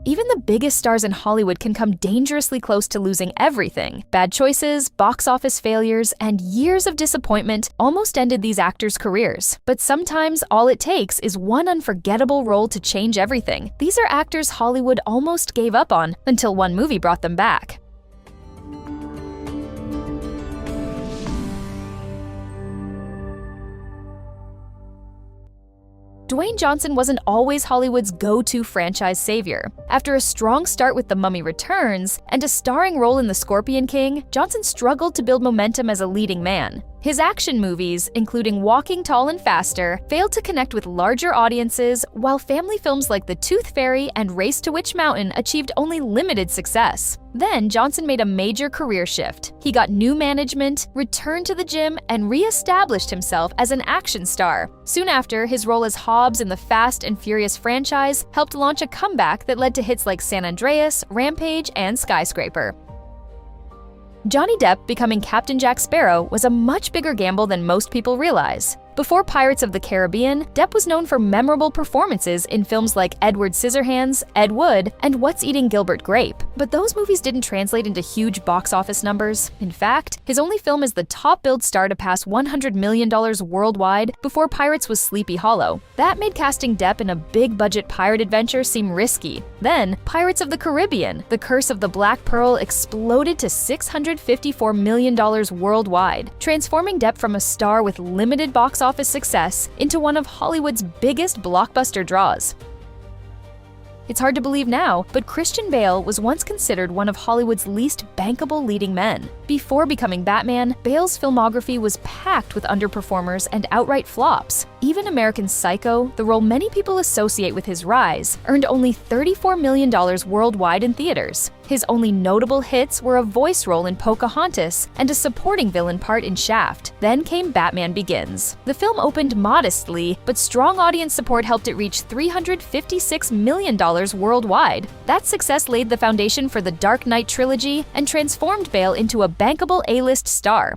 Even the biggest stars in Hollywood can come dangerously close to losing everything. Bad choices, box office failures, and years of disappointment almost ended these actors' careers. But sometimes all it takes is one unforgettable role to change everything. These are actors Hollywood almost gave up on until one movie brought them back. Dwayne Johnson wasn't always Hollywood's go-to franchise savior. After a strong start with The Mummy Returns and a starring role in The Scorpion King, Johnson struggled to build momentum as a leading man. His action movies, including Walking Tall and Faster, failed to connect with larger audiences, while family films like The Tooth Fairy and Race to Witch Mountain achieved only limited success. Then Johnson made a major career shift. He got new management, returned to the gym, and re-established himself as an action star. Soon after, his role as Hobbs in the Fast and Furious franchise helped launch a comeback that led to hits like San Andreas, Rampage, and Skyscraper. Johnny Depp becoming Captain Jack Sparrow was a much bigger gamble than most people realize. Before Pirates of the Caribbean, Depp was known for memorable performances in films like Edward Scissorhands, Ed Wood, and What's Eating Gilbert Grape. But those movies didn't translate into huge box office numbers. In fact, his only film as the top-billed star to pass $100 million worldwide before Pirates was Sleepy Hollow. That made casting Depp in a big-budget pirate adventure seem risky. Then, Pirates of the Caribbean, The Curse of the Black Pearl exploded to $654 million worldwide, transforming Depp from a star with limited box office success into one of Hollywood's biggest blockbuster draws. It's hard to believe now, but Christian Bale was once considered one of Hollywood's least bankable leading men. Before becoming Batman, Bale's filmography was packed with underperformers and outright flops. Even American Psycho, the role many people associate with his rise, earned only $34 million worldwide in theaters. His only notable hits were a voice role in Pocahontas and a supporting villain part in Shaft. Then came Batman Begins. The film opened modestly, but strong audience support helped it reach $356 million worldwide. That success laid the foundation for the Dark Knight trilogy and transformed Bale into a bankable A-list star.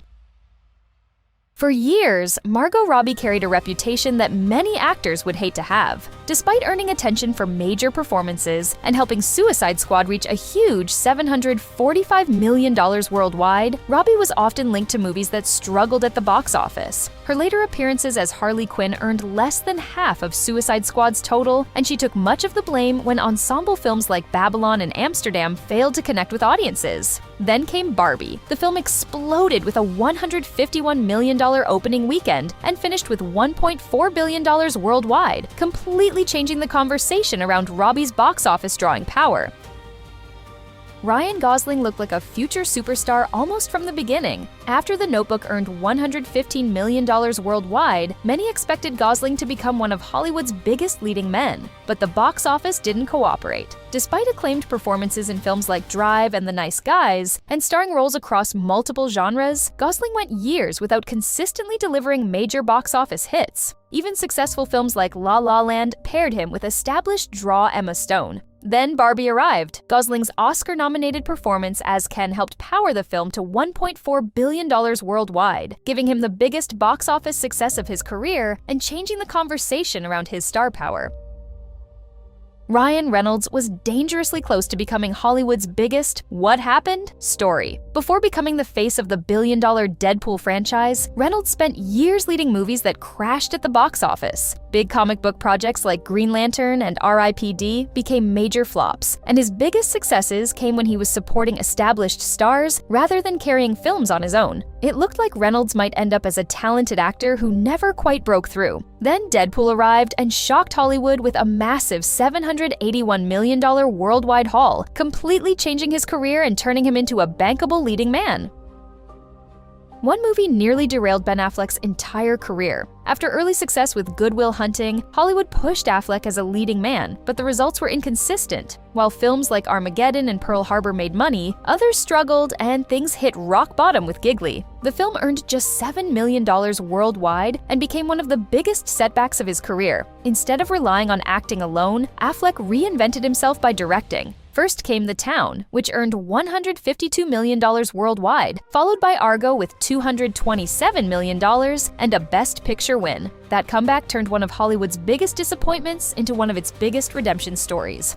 For years, Margot Robbie carried a reputation that many actors would hate to have. Despite earning attention for major performances and helping Suicide Squad reach a huge $745 million worldwide, Robbie was often linked to movies that struggled at the box office. Her later appearances as Harley Quinn earned less than half of Suicide Squad's total, and she took much of the blame when ensemble films like Babylon and Amsterdam failed to connect with audiences. Then came Barbie. The film exploded with a $151 million opening weekend and finished with $1.4 billion worldwide, completely changing the conversation around Robbie's box office drawing power. Ryan Gosling looked like a future superstar almost from the beginning. After The Notebook earned $115 million worldwide, many expected Gosling to become one of Hollywood's biggest leading men. But the box office didn't cooperate. Despite acclaimed performances in films like Drive and The Nice Guys, and starring roles across multiple genres, Gosling went years without consistently delivering major box office hits. Even successful films like La La Land paired him with established draw Emma Stone. Then Barbie arrived. Gosling's Oscar-nominated performance as Ken helped power the film to $1.4 billion worldwide, giving him the biggest box office success of his career and changing the conversation around his star power. Ryan Reynolds was dangerously close to becoming Hollywood's biggest "what happened?" story. Before becoming the face of the billion-dollar Deadpool franchise, Reynolds spent years leading movies that crashed at the box office. Big comic book projects like Green Lantern and R.I.P.D. became major flops, and his biggest successes came when he was supporting established stars rather than carrying films on his own. It looked like Reynolds might end up as a talented actor who never quite broke through. Then Deadpool arrived and shocked Hollywood with a massive $781 million worldwide haul, completely changing his career and turning him into a bankable leading man. One movie nearly derailed Ben Affleck's entire career. After early success with Good Will Hunting, Hollywood pushed Affleck as a leading man, but the results were inconsistent. While films like Armageddon and Pearl Harbor made money, others struggled and things hit rock bottom with Giggly. The film earned just $7 million worldwide and became one of the biggest setbacks of his career. Instead of relying on acting alone, Affleck reinvented himself by directing. First came The Town, which earned $152 million worldwide, followed by Argo with $227 million and a Best Picture win. That comeback turned one of Hollywood's biggest disappointments into one of its biggest redemption stories.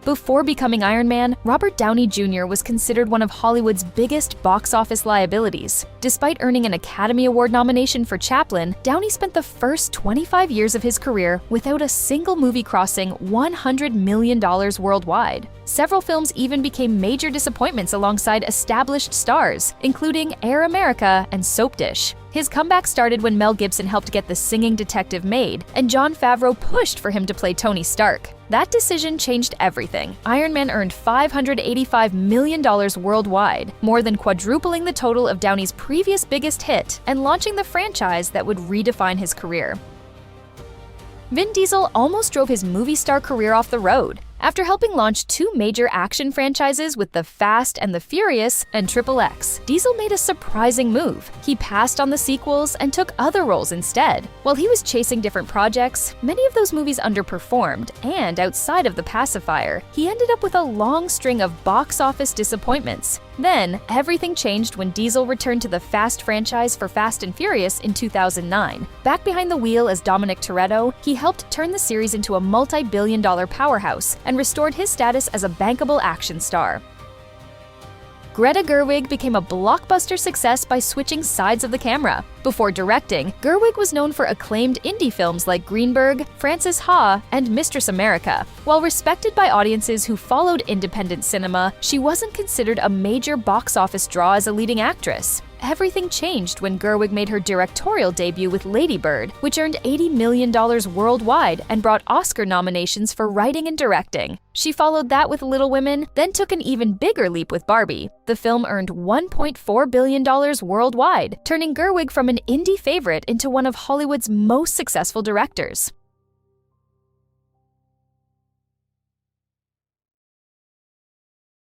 Before becoming Iron Man, Robert Downey Jr. was considered one of Hollywood's biggest box office liabilities. Despite earning an Academy Award nomination for Chaplin, Downey spent the first 25 years of his career without a single movie crossing $100 million worldwide. Several films even became major disappointments alongside established stars, including Air America and Soap Dish. His comeback started when Mel Gibson helped get The Singing Detective made, and Jon Favreau pushed for him to play Tony Stark. That decision changed everything. Iron Man earned $585 million worldwide, more than quadrupling the total of Downey's previous biggest hit, and launching the franchise that would redefine his career. Vin Diesel almost drove his movie star career off the road. After helping launch two major action franchises with The Fast and the Furious and XXX, Diesel made a surprising move. He passed on the sequels and took other roles instead. While he was chasing different projects, many of those movies underperformed, and outside of The Pacifier, he ended up with a long string of box office disappointments. Then, everything changed when Diesel returned to the Fast franchise for Fast and Furious in 2009. Back behind the wheel as Dominic Toretto, he helped turn the series into a multi-billion-dollar powerhouse and restored his status as a bankable action star. Greta Gerwig became a blockbuster success by switching sides of the camera. Before directing, Gerwig was known for acclaimed indie films like Greenberg, Frances Ha, and Mistress America. While respected by audiences who followed independent cinema, she wasn't considered a major box office draw as a leading actress. Everything changed when Gerwig made her directorial debut with Lady Bird, which earned $80 million worldwide and brought Oscar nominations for writing and directing. She followed that with Little Women, then took an even bigger leap with Barbie. The film earned $1.4 billion worldwide, turning Gerwig from an indie favorite into one of Hollywood's most successful directors.